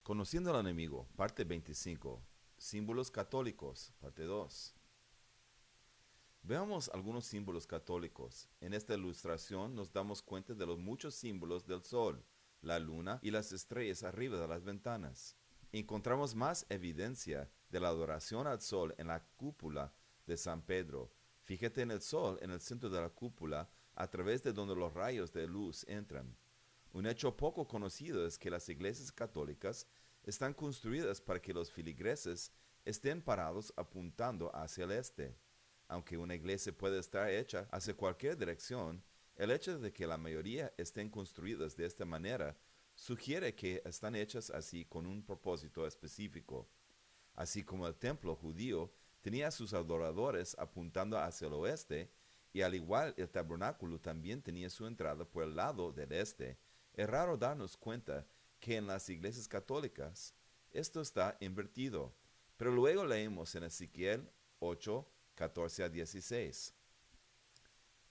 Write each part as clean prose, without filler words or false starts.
Conociendo al enemigo, parte 25. Símbolos católicos, parte 2. Veamos algunos símbolos católicos. En esta ilustración nos damos cuenta de los muchos símbolos del sol, la luna y las estrellas arriba de las ventanas. Encontramos más evidencia de la adoración al sol en la cúpula de San Pedro. Fíjate en el sol en el centro de la cúpula, a través de donde los rayos de luz entran. Un hecho poco conocido es que las iglesias católicas están construidas para que los feligreses estén parados apuntando hacia el este. Aunque una iglesia puede estar hecha hacia cualquier dirección, el hecho de que la mayoría estén construidas de esta manera sugiere que están hechas así con un propósito específico. Así como el templo judío tenía a sus adoradores apuntando hacia el oeste, y al igual el tabernáculo también tenía su entrada por el lado del este, es raro darnos cuenta que en las iglesias católicas esto está invertido. Pero luego leemos en Ezequiel 8, 14 a 16.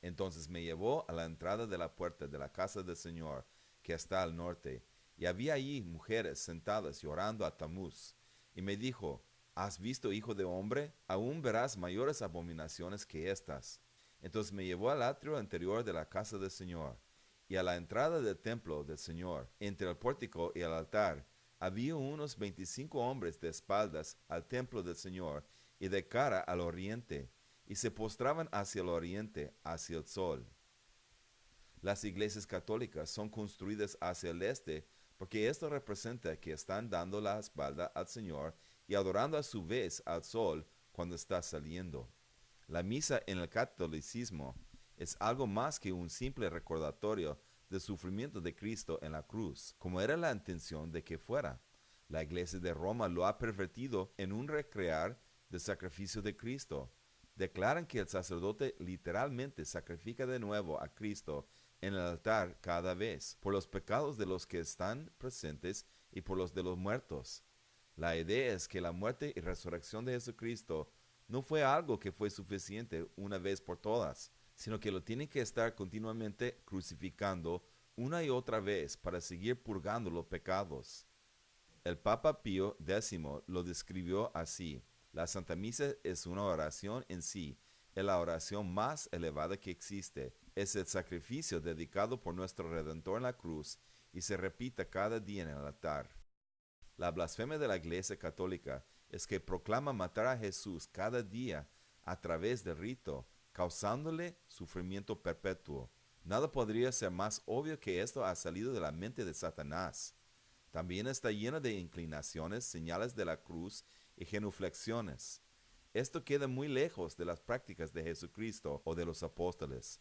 Entonces me llevó a la entrada de la puerta de la casa del Señor, que está al norte, y había allí mujeres sentadas llorando a Tamuz. Y me dijo, ¿has visto, hijo de hombre? Aún verás mayores abominaciones que estas. Entonces me llevó al atrio anterior de la casa del Señor, y a la entrada del templo del Señor, entre el pórtico y el altar, había unos 25 hombres de espaldas al templo del Señor y de cara al oriente, y se postraban hacia el oriente, hacia el sol. Las iglesias católicas son construidas hacia el este porque esto representa que están dando la espalda al Señor y adorando a su vez al sol cuando está saliendo. La misa en el catolicismo es algo más que un simple recordatorio del sufrimiento de Cristo en la cruz, como era la intención de que fuera. La iglesia de Roma lo ha pervertido en un recrear del sacrificio de Cristo. Declaran que el sacerdote literalmente sacrifica de nuevo a Cristo en el altar cada vez, por los pecados de los que están presentes y por los de los muertos. La idea es que la muerte y resurrección de Jesucristo no fue algo que fue suficiente una vez por todas, sino que lo tienen que estar continuamente crucificando una y otra vez para seguir purgando los pecados. El Papa Pío X lo describió así: la Santa Misa es una oración en sí, es la oración más elevada que existe, es el sacrificio dedicado por nuestro Redentor en la cruz y se repite cada día en el altar. La blasfemia de la Iglesia Católica es que proclama matar a Jesús cada día a través del rito, causándole sufrimiento perpetuo. Nada podría ser más obvio que esto ha salido de la mente de Satanás. También está llena de inclinaciones, señales de la cruz y genuflexiones. Esto queda muy lejos de las prácticas de Jesucristo o de los apóstoles.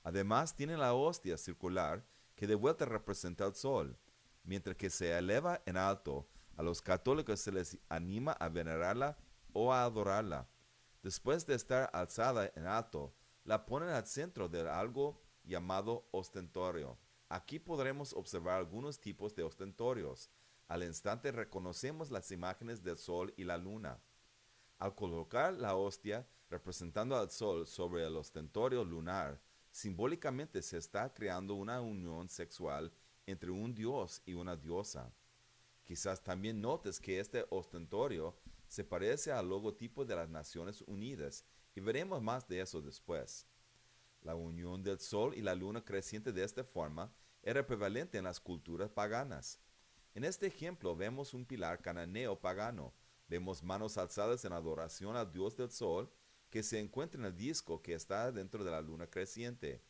Además, tiene la hostia circular que de vuelta representa el sol. Mientras que se eleva en alto, a los católicos se les anima a venerarla o a adorarla. Después de estar alzada en alto, la ponen al centro de algo llamado ostentorio. Aquí podremos observar algunos tipos de ostentorios. Al instante reconocemos las imágenes del sol y la luna. Al colocar la hostia representando al sol sobre el ostentorio lunar, simbólicamente se está creando una unión sexual entre un dios y una diosa. Quizás también notes que este ostentorio se parece al logotipo de las Naciones Unidas, y veremos más de eso después. La unión del sol y la luna creciente de esta forma era prevalente en las culturas paganas. En este ejemplo vemos un pilar cananeo pagano, vemos manos alzadas en adoración al dios del sol que se encuentra en el disco que está dentro de la luna creciente.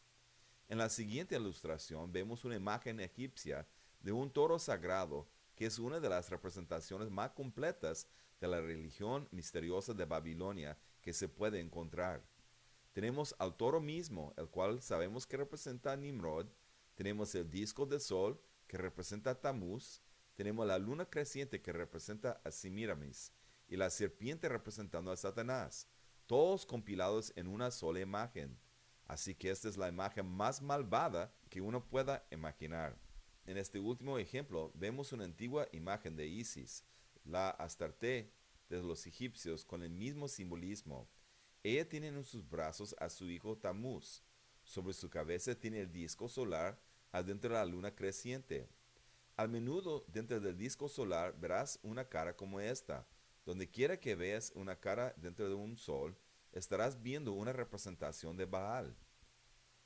En la siguiente ilustración vemos una imagen egipcia de un toro sagrado que es una de las representaciones más completas de la religión misteriosa de Babilonia que se puede encontrar. Tenemos al toro mismo, el cual sabemos que representa a Nimrod. Tenemos el disco del sol, que representa a Tamuz. Tenemos la luna creciente, que representa a Semiramis. Y la serpiente representando a Satanás. Todos compilados en una sola imagen. Así que esta es la imagen más malvada que uno pueda imaginar. En este último ejemplo vemos una antigua imagen de Isis, la Astarte de los egipcios, con el mismo simbolismo. Ella tiene en sus brazos a su hijo Tamuz. Sobre su cabeza tiene el disco solar adentro de la luna creciente. Al menudo dentro del disco solar verás una cara como esta. Donde quiera que veas una cara dentro de un sol, estarás viendo una representación de Baal.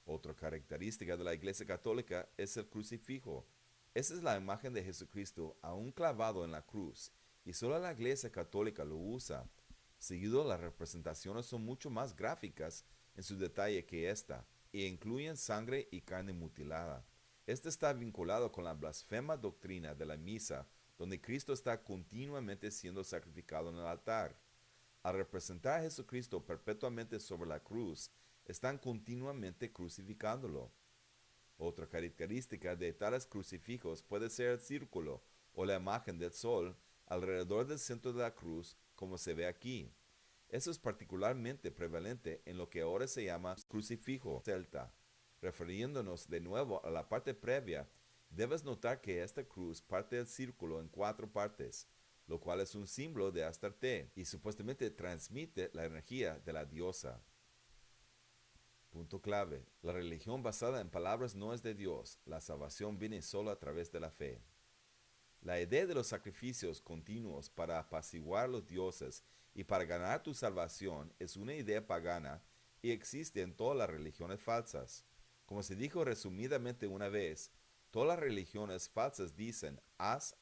Otra característica de la Iglesia Católica es el crucifijo. Esa es la imagen de Jesucristo aún clavado en la cruz, y solo la Iglesia Católica lo usa. Seguido, las representaciones son mucho más gráficas en su detalle que esta, e incluyen sangre y carne mutilada. Este está vinculado con la blasfema doctrina de la misa, donde Cristo está continuamente siendo sacrificado en el altar. Al representar a Jesucristo perpetuamente sobre la cruz, están continuamente crucificándolo. Otra característica de tales crucifijos puede ser el círculo o la imagen del sol alrededor del centro de la cruz, como se ve aquí. Eso es particularmente prevalente en lo que ahora se llama crucifijo celta. Refiriéndonos de nuevo a la parte previa, debes notar que esta cruz parte del círculo en 4 partes, lo cual es un símbolo de Astarte y supuestamente transmite la energía de la diosa. Punto clave. La religión basada en palabras no es de Dios. La salvación viene solo a través de la fe. La idea de los sacrificios continuos para apaciguar los dioses y para ganar tu salvación es una idea pagana y existe en todas las religiones falsas. Como se dijo resumidamente una vez, todas las religiones falsas dicen haz,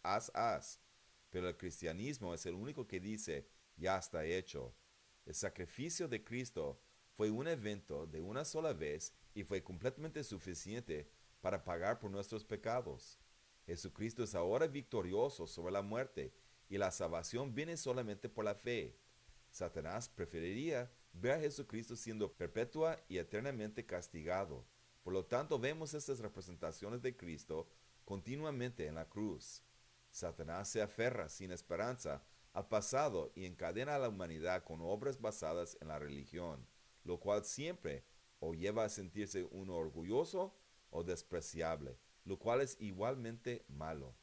pero el cristianismo es el único que dice ya está hecho. El sacrificio de Cristo fue un evento de una sola vez y fue completamente suficiente para pagar por nuestros pecados. Jesucristo es ahora victorioso sobre la muerte y la salvación viene solamente por la fe. Satanás preferiría ver a Jesucristo siendo perpetua y eternamente castigado. Por lo tanto, vemos estas representaciones de Cristo continuamente en la cruz. Satanás se aferra sin esperanza al pasado y encadena a la humanidad con obras basadas en la religión, lo cual siempre o lleva a sentirse uno orgulloso o despreciable, lo cual es igualmente malo.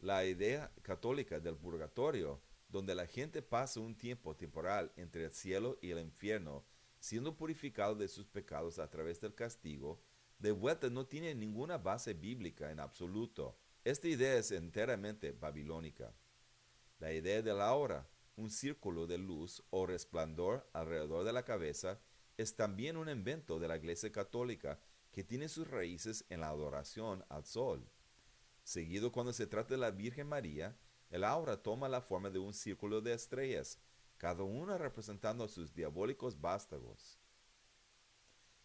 La idea católica del purgatorio, donde la gente pasa un tiempo temporal entre el cielo y el infierno, siendo purificado de sus pecados a través del castigo, de vuelta no tiene ninguna base bíblica en absoluto. Esta idea es enteramente babilónica. La idea de la aura, un círculo de luz o resplandor alrededor de la cabeza, es también un invento de la Iglesia Católica que tiene sus raíces en la adoración al sol. Seguido, cuando se trata de la Virgen María, el aura toma la forma de un círculo de estrellas, cada una representando a sus diabólicos vástagos.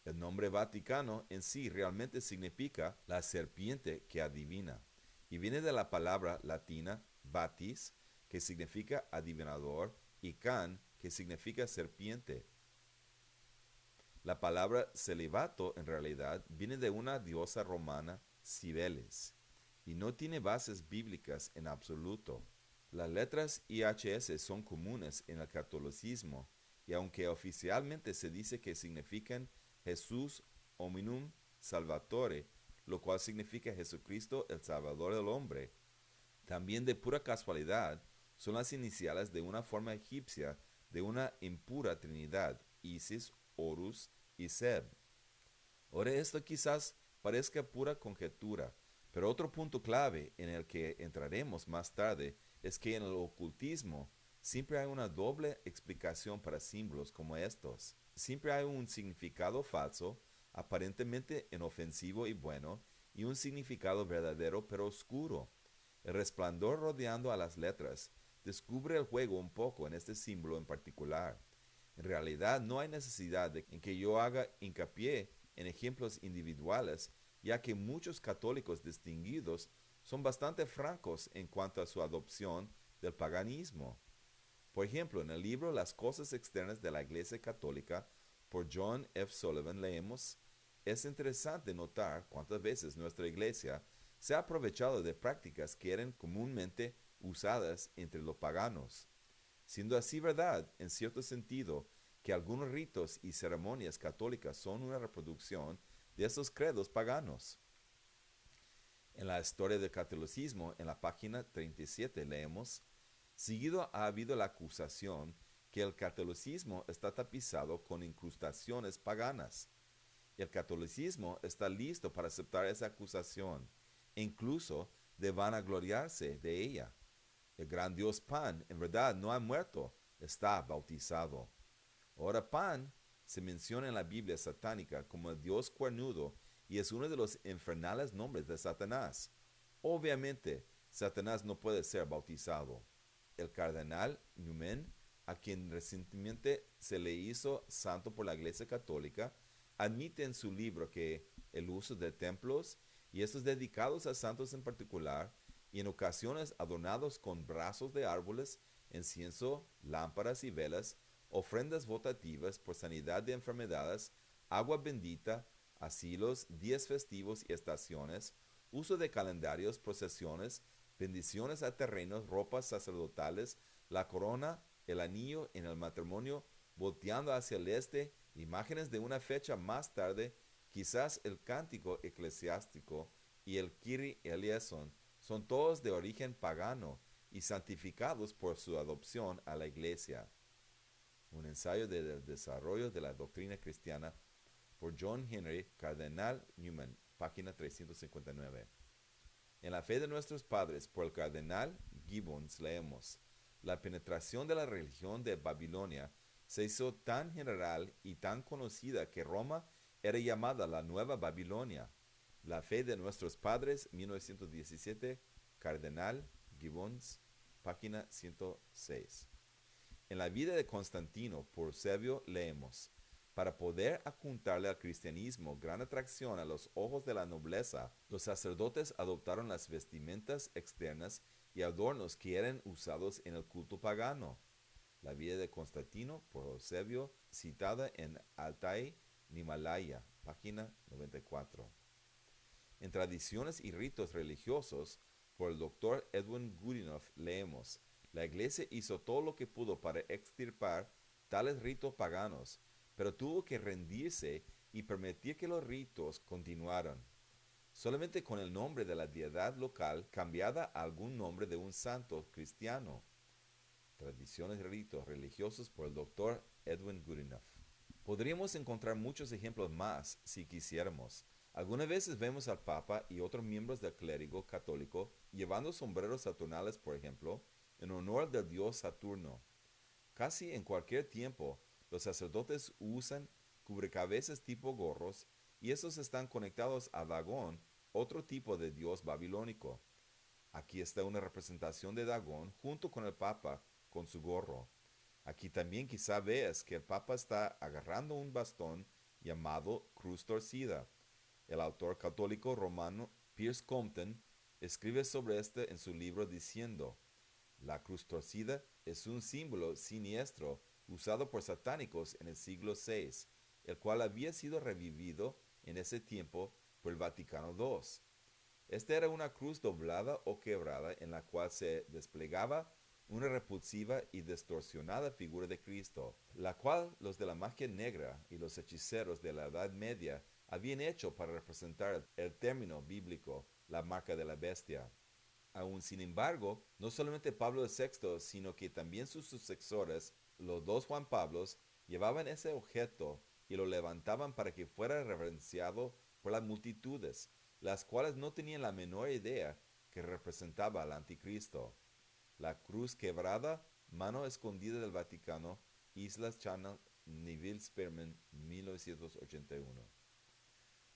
El nombre Vaticano en sí realmente significa la serpiente que adivina, y viene de la palabra latina vatis, que significa adivinador, y can, que significa serpiente. La palabra celibato en realidad viene de una diosa romana, Cibeles, y no tiene bases bíblicas en absoluto. Las letras IHS son comunes en el catolicismo, y aunque oficialmente se dice que significan Jesús hominum salvatore, lo cual significa Jesucristo el Salvador del hombre, también de pura casualidad son las iniciales de una forma egipcia de una impura trinidad, Isis, Horus y Seb. Ahora esto quizás parezca pura conjetura, pero otro punto clave en el que entraremos más tarde es que en el ocultismo siempre hay una doble explicación para símbolos como estos. Siempre hay un significado falso, aparentemente inofensivo y bueno, y un significado verdadero pero oscuro. El resplandor rodeando a las letras descubre el juego un poco en este símbolo en particular. En realidad no hay necesidad de que yo haga hincapié en ejemplos individuales, ya que muchos católicos distinguidos son bastante francos en cuanto a su adopción del paganismo. Por ejemplo, en el libro Las cosas externas de la Iglesia Católica, por John F. Sullivan, leemos: es interesante notar cuántas veces nuestra Iglesia se ha aprovechado de prácticas que eran comúnmente usadas entre los paganos, siendo así verdad, en cierto sentido, que algunos ritos y ceremonias católicas son una reproducción de esos credos paganos. En la historia del catolicismo, en la página 37, leemos: seguido ha habido la acusación que el catolicismo está tapizado con incrustaciones paganas. El catolicismo está listo para aceptar esa acusación e incluso de vanagloriarse de ella. El gran dios Pan, en verdad, no ha muerto, está bautizado. Ahora Pan se menciona en la Biblia satánica como el dios cuernudo y es uno de los infernales nombres de Satanás. Obviamente, Satanás no puede ser bautizado. El cardenal Newman, a quien recientemente se le hizo santo por la Iglesia Católica, admite en su libro que el uso de templos y estos dedicados a santos en particular, y en ocasiones adornados con brazos de árboles, incienso, lámparas y velas, ofrendas votativas por sanidad de enfermedades, agua bendita, asilos, días festivos y estaciones, uso de calendarios, procesiones, bendiciones a terrenos, ropas sacerdotales, la corona, el anillo en el matrimonio, volteando hacia el este, imágenes de una fecha más tarde, quizás el cántico eclesiástico y el Kyrie eleison, son todos de origen pagano y santificados por su adopción a la iglesia. Un ensayo del desarrollo de la doctrina cristiana por John Henry Cardenal Newman, página 359. En la fe de nuestros padres, por el cardenal Gibbons, leemos: la penetración de la religión de Babilonia se hizo tan general y tan conocida que Roma era llamada la Nueva Babilonia. La fe de nuestros padres, 1917, cardenal Gibbons, página 106. En la vida de Constantino, por Eusebio, leemos: para poder apuntarle al cristianismo gran atracción a los ojos de la nobleza, los sacerdotes adoptaron las vestimentas externas y adornos que eran usados en el culto pagano. La vida de Constantino, por Eusebio, citada en Altai Nimalaya, página 94. En Tradiciones y Ritos Religiosos, por el Dr. Edwin Goodenough, leemos: la Iglesia hizo todo lo que pudo para extirpar tales ritos paganos, pero tuvo que rendirse y permitir que los ritos continuaran. Solamente con el nombre de la deidad local cambiada a algún nombre de un santo cristiano. Tradiciones y ritos religiosos por el Dr. Edwin Goodenough. Podríamos encontrar muchos ejemplos más si quisiéramos. Algunas veces vemos al Papa y otros miembros del clérigo católico llevando sombreros saturnales, por ejemplo, en honor del dios Saturno. Casi en cualquier tiempo, los sacerdotes usan cubrecabezas tipo gorros y estos están conectados a Dagón, otro tipo de dios babilónico. Aquí está una representación de Dagón junto con el Papa con su gorro. Aquí también quizá veas que el Papa está agarrando un bastón llamado cruz torcida. El autor católico romano Piers Compton escribe sobre este en su libro diciendo: la cruz torcida es un símbolo siniestro usado por satánicos en el siglo VI, el cual había sido revivido en ese tiempo por el Vaticano II. Esta era una cruz doblada o quebrada en la cual se desplegaba una repulsiva y distorsionada figura de Cristo, la cual los de la magia negra y los hechiceros de la Edad Media habían hecho para representar el término bíblico, la marca de la bestia. Aún sin embargo, no solamente Pablo VI, sino que también sus sucesores, los dos Juan Pablos, llevaban ese objeto y lo levantaban para que fuera reverenciado por las multitudes, las cuales no tenían la menor idea que representaba al anticristo. La cruz quebrada, mano escondida del Vaticano, Islas Channel, Neville Spearman, 1981.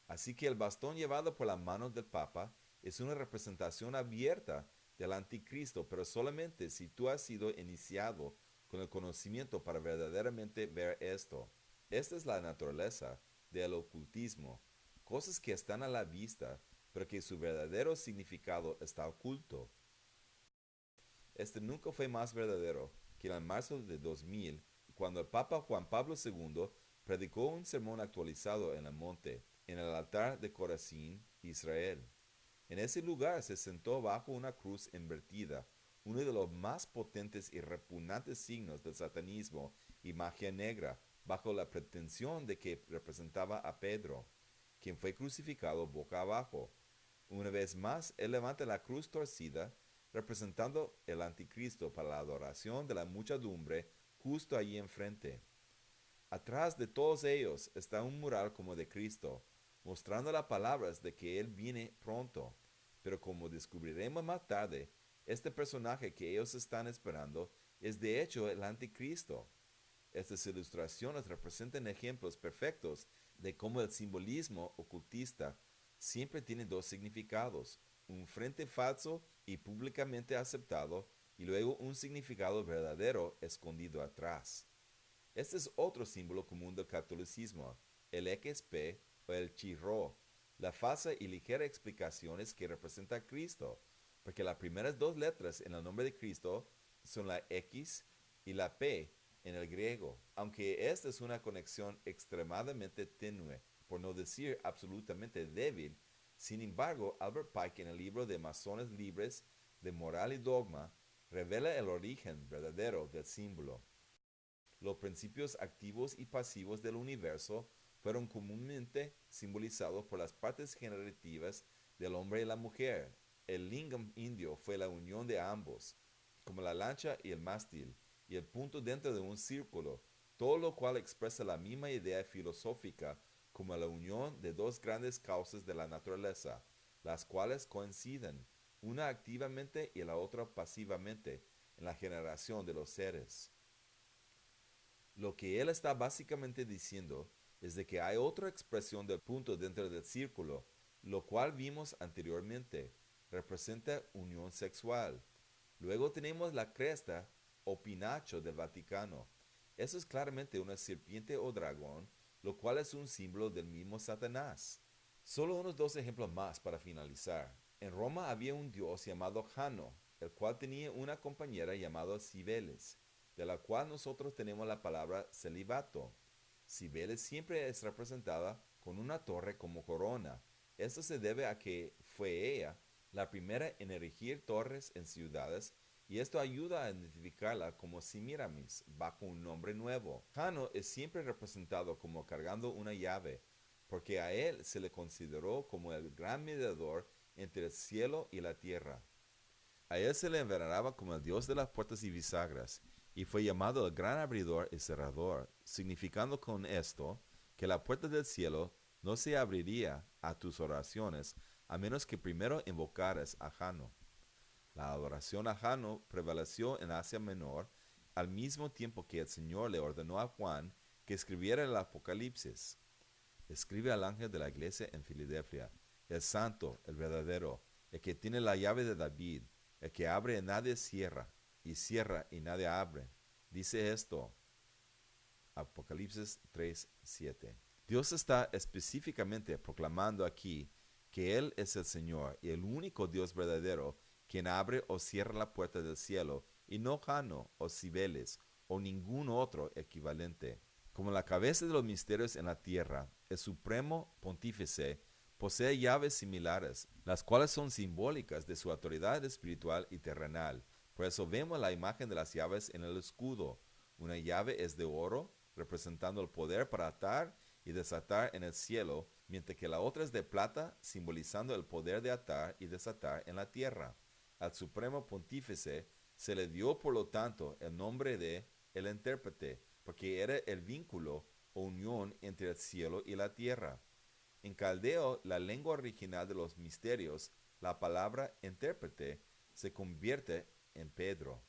Así que el bastón llevado por la mano del Papa es una representación abierta del anticristo, pero solamente si tú has sido iniciado con el conocimiento para verdaderamente ver esto. Esta es la naturaleza del ocultismo, cosas que están a la vista, pero que su verdadero significado está oculto. Este nunca fue más verdadero que en marzo de 2000, cuando el Papa Juan Pablo II predicó un sermón actualizado en el monte, en el altar de Corazín, Israel. En ese lugar se sentó bajo una cruz invertida, uno de los más potentes y repugnantes signos del satanismo y magia negra, bajo la pretensión de que representaba a Pedro, quien fue crucificado boca abajo. Una vez más, él levanta la cruz torcida, representando el anticristo para la adoración de la muchedumbre justo allí enfrente. Atrás de todos ellos está un mural como de Cristo, mostrando las palabras de que Él viene pronto, Pero como descubriremos más tarde, este personaje que ellos están esperando es de hecho el anticristo. Estas ilustraciones representan ejemplos perfectos de cómo el simbolismo ocultista siempre tiene dos significados, un frente falso y públicamente aceptado, y luego un significado verdadero escondido atrás. Este es otro símbolo común del catolicismo, el XP o el chirro. La falsa y ligera explicación es que representa a Cristo, porque las primeras dos letras en el nombre de Cristo son la X y la P en el griego, aunque esta es una conexión extremadamente tenue, por no decir absolutamente débil. Sin embargo, Albert Pike en el libro de Masones Libres de Moral y Dogma revela el origen verdadero del símbolo. Los principios activos y pasivos del universo fueron comúnmente simbolizados por las partes generativas del hombre y la mujer. El lingam indio fue la unión de ambos, como la lancha y el mástil, y el punto dentro de un círculo, todo lo cual expresa la misma idea filosófica como la unión de dos grandes causas de la naturaleza, las cuales coinciden, una activamente y la otra pasivamente, en la generación de los seres. Lo que él está básicamente diciendo es de que hay otra expresión del punto dentro del círculo, lo cual vimos anteriormente, representa unión sexual. Luego tenemos la cresta o pinacho del Vaticano. Eso es claramente una serpiente o dragón, lo cual es un símbolo del mismo Satanás. Solo unos dos ejemplos más para finalizar. En Roma había un dios llamado Jano, el cual tenía una compañera llamada Cibeles, de la cual nosotros tenemos la palabra celibato. Cibeles siempre es representada con una torre como corona. Esto se debe a que fue ella la primera en erigir torres en ciudades, y esto ayuda a identificarla como Semiramis bajo un nombre nuevo. Jano es siempre representado como cargando una llave, porque a él se le consideró como el gran mediador entre el cielo y la tierra. A él se le veneraba como el dios de las puertas y bisagras, y fue llamado el gran abridor y cerrador, significando con esto que la puerta del cielo no se abriría a tus oraciones a menos que primero invocaras a Jano. La adoración a Jano prevaleció en Asia Menor al mismo tiempo que el Señor le ordenó a Juan que escribiera el Apocalipsis. Escribe al ángel de la iglesia en Filadelfia, el santo, el verdadero, el que tiene la llave de David, el que abre y nadie cierra, y cierra y nadie abre. Dice esto, Apocalipsis 3:7. Dios está específicamente proclamando aquí que Él es el Señor y el único Dios verdadero quien abre o cierra la puerta del cielo, y no Jano o Cibeles o ningún otro equivalente. Como la cabeza de los misterios en la tierra, el supremo pontífice posee llaves similares, las cuales son simbólicas de su autoridad espiritual y terrenal. Por eso vemos la imagen de las llaves en el escudo. Una llave es de oro, representando el poder para atar y desatar en el cielo, mientras que la otra es de plata, simbolizando el poder de atar y desatar en la tierra. Al supremo pontífice se le dio, por lo tanto, el nombre de el intérprete, porque era el vínculo o unión entre el cielo y la tierra. En caldeo, la lengua original de los misterios, la palabra intérprete se convierte en Pedro.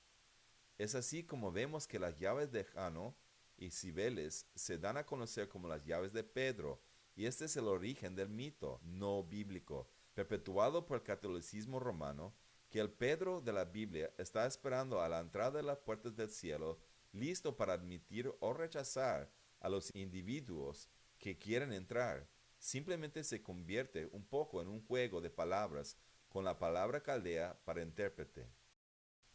Es así como vemos que las llaves de Jano y Cibeles se dan a conocer como las llaves de Pedro, y este es el origen del mito no bíblico, perpetuado por el catolicismo romano, que el Pedro de la Biblia está esperando a la entrada de las puertas del cielo, listo para admitir o rechazar a los individuos que quieren entrar. Simplemente se convierte un poco en un juego de palabras con la palabra caldea para intérprete.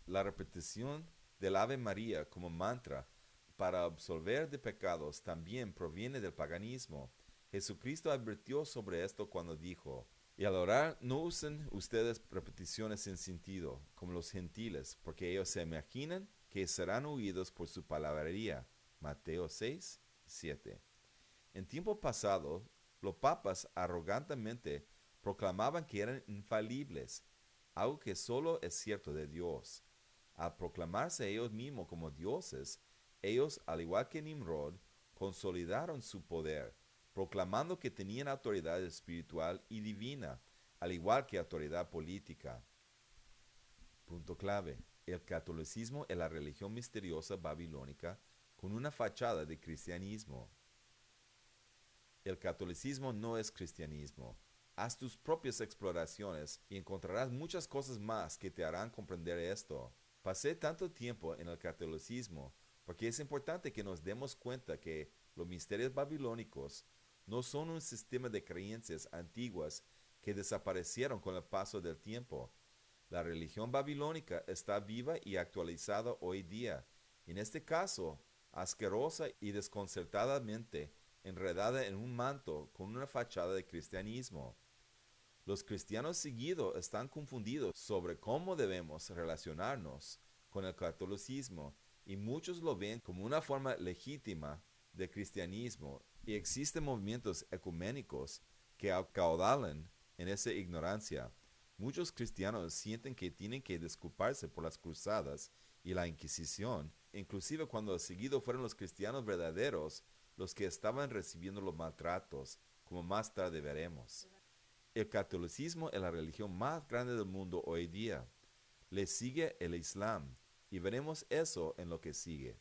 La repetición del Ave María como mantra para absolver de pecados también proviene del paganismo. Jesucristo advirtió sobre esto cuando dijo, y al orar no usen ustedes repeticiones sin sentido, como los gentiles, porque ellos se imaginan que serán oídos por su palabrería. Mateo 6:7. En tiempo pasado, los papas arrogantemente proclamaban que eran infalibles, algo que solo es cierto de Dios. Al proclamarse ellos mismos como dioses, ellos, al igual que Nimrod, consolidaron su poder, proclamando que tenían autoridad espiritual y divina, al igual que autoridad política. Punto clave. El catolicismo es la religión misteriosa babilónica con una fachada de cristianismo. El catolicismo no es cristianismo. Haz tus propias exploraciones y encontrarás muchas cosas más que te harán comprender esto. Pasé tanto tiempo en el catolicismo porque es importante que nos demos cuenta que los misterios babilónicos no son un sistema de creencias antiguas que desaparecieron con el paso del tiempo. La religión babilónica está viva y actualizada hoy día, en este caso, asquerosa y desconcertadamente enredada en un manto con una fachada de cristianismo. Los cristianos seguidos están confundidos sobre cómo debemos relacionarnos con el catolicismo y muchos lo ven como una forma legítima de cristianismo y existen movimientos ecuménicos que acaudalan en esa ignorancia. Muchos cristianos sienten que tienen que disculparse por las cruzadas y la Inquisición, inclusive cuando seguido fueron los cristianos verdaderos los que estaban recibiendo los maltratos, como más tarde veremos. El catolicismo es la religión más grande del mundo hoy día. Le sigue el Islam, y veremos eso en lo que sigue.